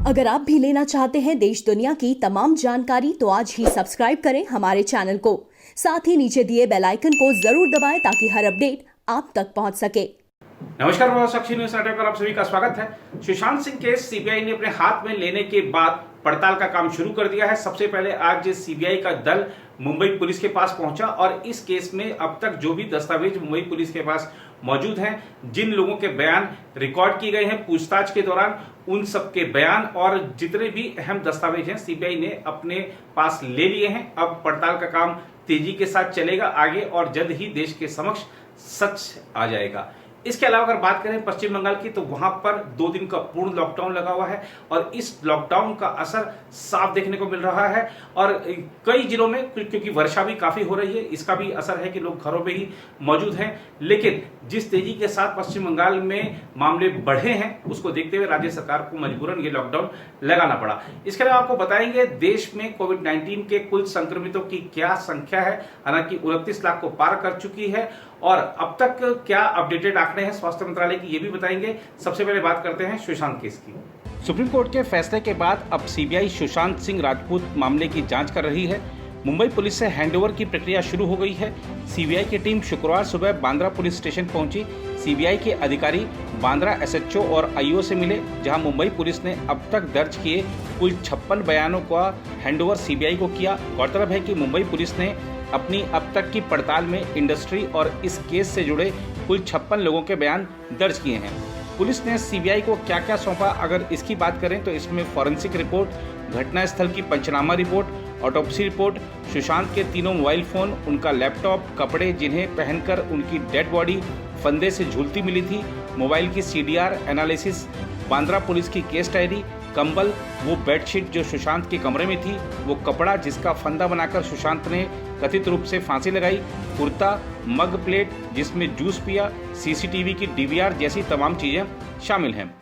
अगर आप भी लेना चाहते हैं देश दुनिया की तमाम जानकारी तो आज ही सब्सक्राइब करें हमारे चैनल को। साथ ही नीचे दिए बेल आइकन को जरूर दबाएं ताकि हर अपडेट आप तक पहुंच सके। नमस्कार, साक्षी न्यूज नेटवर्क पर आप सभी का स्वागत है। सुशांत सिंह केस सीबीआई ने अपने हाथ में लेने के बाद पड़ताल का काम शुरू कर दिया है। सबसे पहले आज सीबीआई का दल मुंबई पुलिस के पास पहुंचा और इस केस में अब तक जो भी दस्तावेज मुंबई पुलिस के पास मौजूद हैं, जिन लोगों के बयान रिकॉर्ड किए गए हैं पूछताछ के दौरान, उन सब के बयान और जितने भी अहम दस्तावेज हैं सीबीआई ने अपने पास ले लिए हैं। अब पड़ताल का काम तेजी के साथ चलेगा आगे और जल्द ही देश के समक्ष सच आ जाएगा। इसके अलावा अगर बात करें पश्चिम बंगाल की, तो वहां पर 2 दिन का पूर्ण लॉकडाउन लगा हुआ है और इस लॉकडाउन का असर साफ देखने को मिल रहा है और कई जिलों में, क्योंकि वर्षा भी काफी हो रही है, इसका भी असर है कि लोग घरों में ही मौजूद हैं। लेकिन जिस तेजी के साथ पश्चिम बंगाल में मामले बढ़े हैं उसको देखते हुए राज्य सरकार को मजबूरन ये लॉकडाउन लगाना पड़ा। इसके अलावा आपको बताएंगे देश में कोविड-19 के कुल संक्रमितों की क्या संख्या है। हालांकि 29 लाख को पार कर चुकी है और अब तक क्या अपडेटेड आंकड़े हैं स्वास्थ्य मंत्रालय की, ये भी बताएंगे। सबसे पहले बात करते हैं सुशांत केस की। सुप्रीम कोर्ट के फैसले के बाद अब सीबीआई सुशांत सिंह राजपूत मामले की जांच कर रही है। मुंबई पुलिस से हैंडओवर की प्रक्रिया शुरू हो गई है। सीबीआई की टीम शुक्रवार सुबह बांद्रा पुलिस स्टेशन पहुंची। सीबीआई के अधिकारी बांद्रा एसएचओ और आईओ से मिले, जहां मुंबई पुलिस ने अब तक दर्ज किए कुल 56 बयानों का हैंडओवर सीबीआई को किया। गौरतलब है कि मुंबई पुलिस ने अपनी अब तक की पड़ताल में इंडस्ट्री और इस केस से जुड़े कुल 56 लोगों के बयान दर्ज किए हैं। पुलिस ने सीबीआई को क्या क्या सौंपा, अगर इसकी बात करें तो इसमें फॉरेंसिक रिपोर्ट, घटनास्थल की पंचनामा रिपोर्ट, ऑटोप्सी रिपोर्ट, सुशांत के 3 मोबाइल फोन, उनका लैपटॉप, कपड़े जिन्हें पहनकर उनकी डेड बॉडी फंदे से झूलती मिली थी, मोबाइल की सीडीआर एनालिसिस, बांद्रा पुलिस की केस डायरी, कंबल, वो बेडशीट जो सुशांत के कमरे में थी, वो कपड़ा जिसका फंदा बनाकर सुशांत ने कथित रूप से फांसी लगाई, कुर्ता, मग प्लेट जिसमें जूस पिया, सीसीटीवी की डीवीआर जैसी तमाम चीजें शामिल हैं।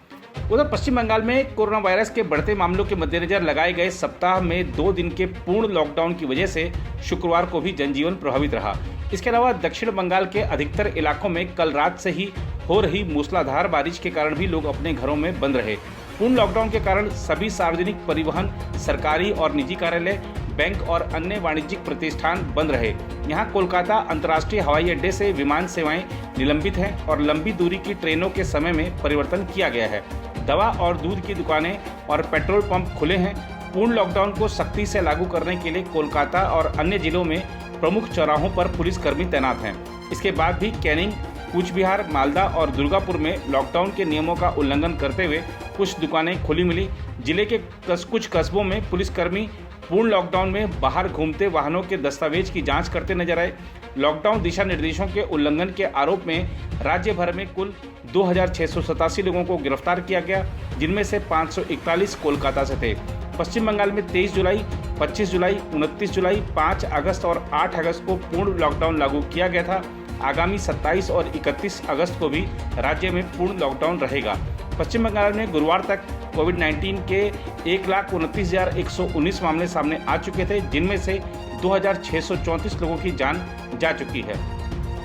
उधर पश्चिम बंगाल में कोरोना वायरस के बढ़ते मामलों के मद्देनजर लगाए गए सप्ताह में 2 दिन के पूर्ण लॉकडाउन की वजह से शुक्रवार को भी जनजीवन प्रभावित रहा। इसके अलावा दक्षिण बंगाल के अधिकतर इलाकों में कल रात से ही हो रही मूसलाधार बारिश के कारण भी लोग अपने घरों में बंद रहे। पूर्ण लॉकडाउन के कारण सभी सार्वजनिक परिवहन, सरकारी और निजी कार्यालय, बैंक और अन्य वाणिज्यिक प्रतिष्ठान बंद रहे। यहाँ कोलकाता अंतर्राष्ट्रीय हवाई अड्डे से विमान सेवाएं निलंबित हैं और लंबी दूरी की ट्रेनों के समय में परिवर्तन किया गया है। दवा और दूध की दुकानें और पेट्रोल पंप खुले हैं। पूर्ण लॉकडाउन को सख्ती से लागू करने के लिए कोलकाता और अन्य जिलों में प्रमुख चौराहों पर पुलिसकर्मी तैनात हैं। इसके बाद भी कैनिंग, कूच बिहार, मालदा और दुर्गापुर में लॉकडाउन के नियमों का उल्लंघन करते हुए कुछ दुकानें खुली मिली। जिले के कुछ कस्बों में पुलिसकर्मी पूर्ण लॉकडाउन में बाहर घूमते वाहनों के दस्तावेज की जांच करते नजर आए। लॉकडाउन दिशा निर्देशों के उल्लंघन के आरोप में राज्य भर में कुल 2687 लोगों को गिरफ्तार किया गया, जिनमें से 541 कोलकाता से थे। पश्चिम बंगाल में 23 जुलाई, 25 जुलाई, 29 जुलाई, 5 अगस्त और 8 अगस्त को पूर्ण लॉकडाउन लागू किया गया था। आगामी 27 और 31 अगस्त को भी राज्य में पूर्ण लॉकडाउन रहेगा। पश्चिम बंगाल में गुरुवार तक कोविड-19 के 1,29,119 मामले सामने आ चुके थे, जिनमें से 2,634 लोगों की जान जा चुकी है।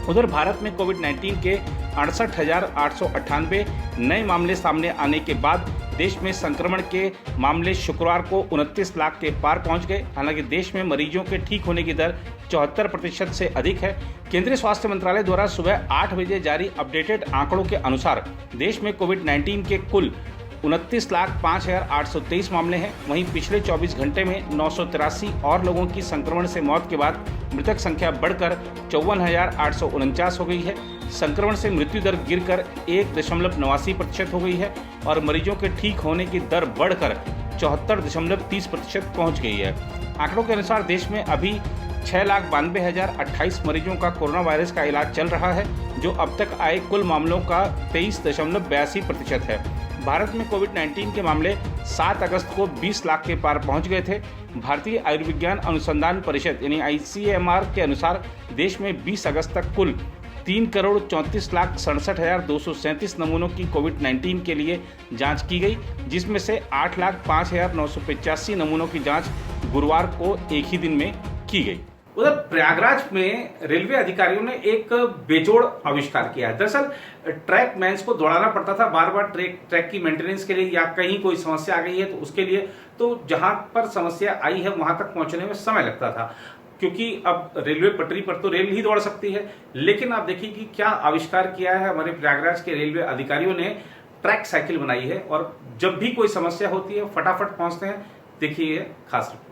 उधर भारत में कोविड-19 के 68,898 नए मामले सामने आने के बाद देश में संक्रमण के मामले शुक्रवार को 29 लाख के पार पहुंच गए। हालांकि देश में मरीजों के ठीक होने की दर 74% से अधिक है। केंद्रीय स्वास्थ्य मंत्रालय द्वारा सुबह 8 बजे जारी अपडेटेड आंकड़ों के अनुसार देश में कोविड-19 के कुल 29,05,823 मामले हैं। वहीं पिछले 24 घंटे में 983 और लोगों की संक्रमण से मौत के बाद मृतक संख्या बढ़कर 54,849 हो गई है। संक्रमण से मृत्यु दर गिरकर 1.89% हो गई है और मरीजों के ठीक होने की दर बढ़कर 74.30% पहुंच गई है। आंकड़ों के अनुसार देश में अभी 6,92,028 मरीजों का कोरोना वायरस का इलाज चल रहा है, जो अब तक आए कुल मामलों का 23.82% है। भारत में कोविड-19 के मामले 7 अगस्त को 20 लाख के पार पहुंच गए थे। भारतीय आयुर्विज्ञान अनुसंधान परिषद यानी ICMR के अनुसार देश में 20 अगस्त तक कुल 3,34,67,237 नमूनों की कोविड-19 के लिए जांच की गई, जिसमें से 8,05,985 नमूनों की जांच गुरुवार को एक ही दिन में की गई। उधर प्रयागराज में रेलवे अधिकारियों ने एक बेजोड़ आविष्कार किया है। दरअसल ट्रैक मैन्स को दौड़ाना पड़ता था बार बार ट्रैक की मेंटेनेंस के लिए, या कहीं कोई समस्या आ गई है तो उसके लिए, तो जहां पर समस्या आई है वहां तक पहुंचने में समय लगता था, क्योंकि अब रेलवे पटरी पर तो रेल ही दौड़ सकती है। लेकिन आप देखिए कि क्या आविष्कार किया है हमारे प्रयागराज के रेलवे अधिकारियों ने। ट्रैक साइकिल बनाई है और जब भी कोई समस्या होती है फटाफट पहुंचते हैं। देखिए ये खास रिपोर्ट।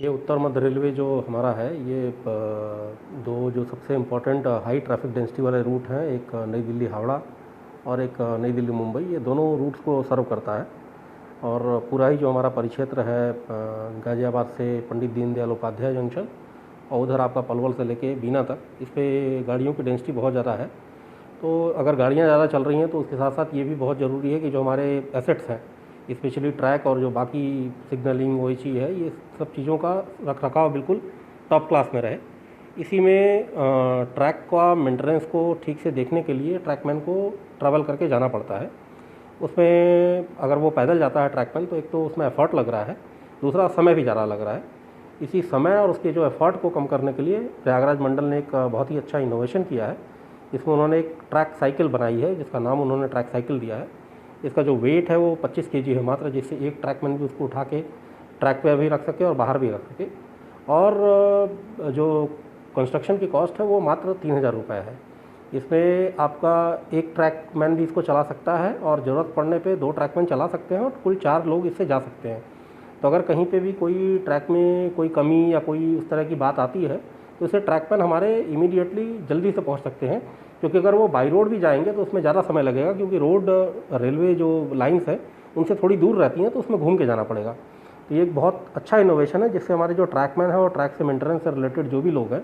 ये उत्तर मध्य रेलवे जो हमारा है, ये दो जो सबसे इम्पोर्टेंट हाई ट्रैफिक डेंसिटी वाले रूट हैं, एक नई दिल्ली हावड़ा और एक नई दिल्ली मुंबई, ये दोनों रूट्स को सर्व करता है। और पूरा ही जो हमारा परिक्षेत्र है गाज़ियाबाद से पंडित दीनदयाल उपाध्याय जंक्शन और उधर आपका पलवल से लेके बीना तक, इस पर गाड़ियों की डेंसिटी बहुत ज़्यादा है। तो अगर गाड़ियाँ ज़्यादा चल रही हैं तो उसके साथ साथ ये भी बहुत ज़रूरी है कि जो हमारे एसेट्स हैं, स्पेशली ट्रैक और जो बाकी सिग्नलिंग वही चीज़ है, ये सब चीज़ों का रखरखाव बिल्कुल टॉप क्लास में रहे। इसी में ट्रैक का मेंटेनेंस को ठीक से देखने के लिए ट्रैकमैन को ट्रैवल करके जाना पड़ता है। उसमें अगर वो पैदल जाता है ट्रैकमैन, तो एक तो उसमें एफर्ट लग रहा है, दूसरा समय भी ज़्यादा लग रहा है। इसी समय और उसके जो एफर्ट को कम करने के लिए प्रयागराज मंडल ने एक बहुत ही अच्छा इनोवेशन किया है। इसमें उन्होंने एक ट्रैक साइकिल बनाई है जिसका नाम उन्होंने ट्रैक साइकिल दिया है। इसका जो वेट है वो 25 kg है मात्र, जिससे एक ट्रैकमैन भी उसको उठा के ट्रैक पे भी रख सके और बाहर भी रख सके। और जो कंस्ट्रक्शन की कॉस्ट है वो मात्र 3000 रुपये है। इसमें आपका एक ट्रैकमैन भी इसको चला सकता है और ज़रूरत पड़ने पे 2 ट्रैकमैन चला सकते हैं और कुल 4 लोग इससे जा सकते हैं। तो अगर कहीं पे भी कोई ट्रैक में कोई कमी या कोई उस तरह की बात आती है तो इससे ट्रैकमैन हमारे इमीडिएटली जल्दी से पहुंच सकते हैं, क्योंकि अगर वो बाई रोड भी जाएंगे तो उसमें ज़्यादा समय लगेगा, क्योंकि रोड रेलवे जो लाइन्स है उनसे थोड़ी दूर रहती हैं, तो उसमें घूम के जाना पड़ेगा। तो ये एक बहुत अच्छा इनोवेशन है जिससे हमारे जो ट्रैकमैन है और ट्रैक से मेंटेनेंस से रिलेटेड जो भी लोग हैं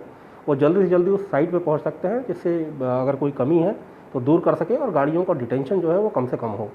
वो जल्दी से जल्दी उस साइट पे पहुंच सकते हैं, जिससे अगर कोई कमी है तो दूर कर सके और गाड़ियों का डिटेंशन जो है वो कम से कम हो।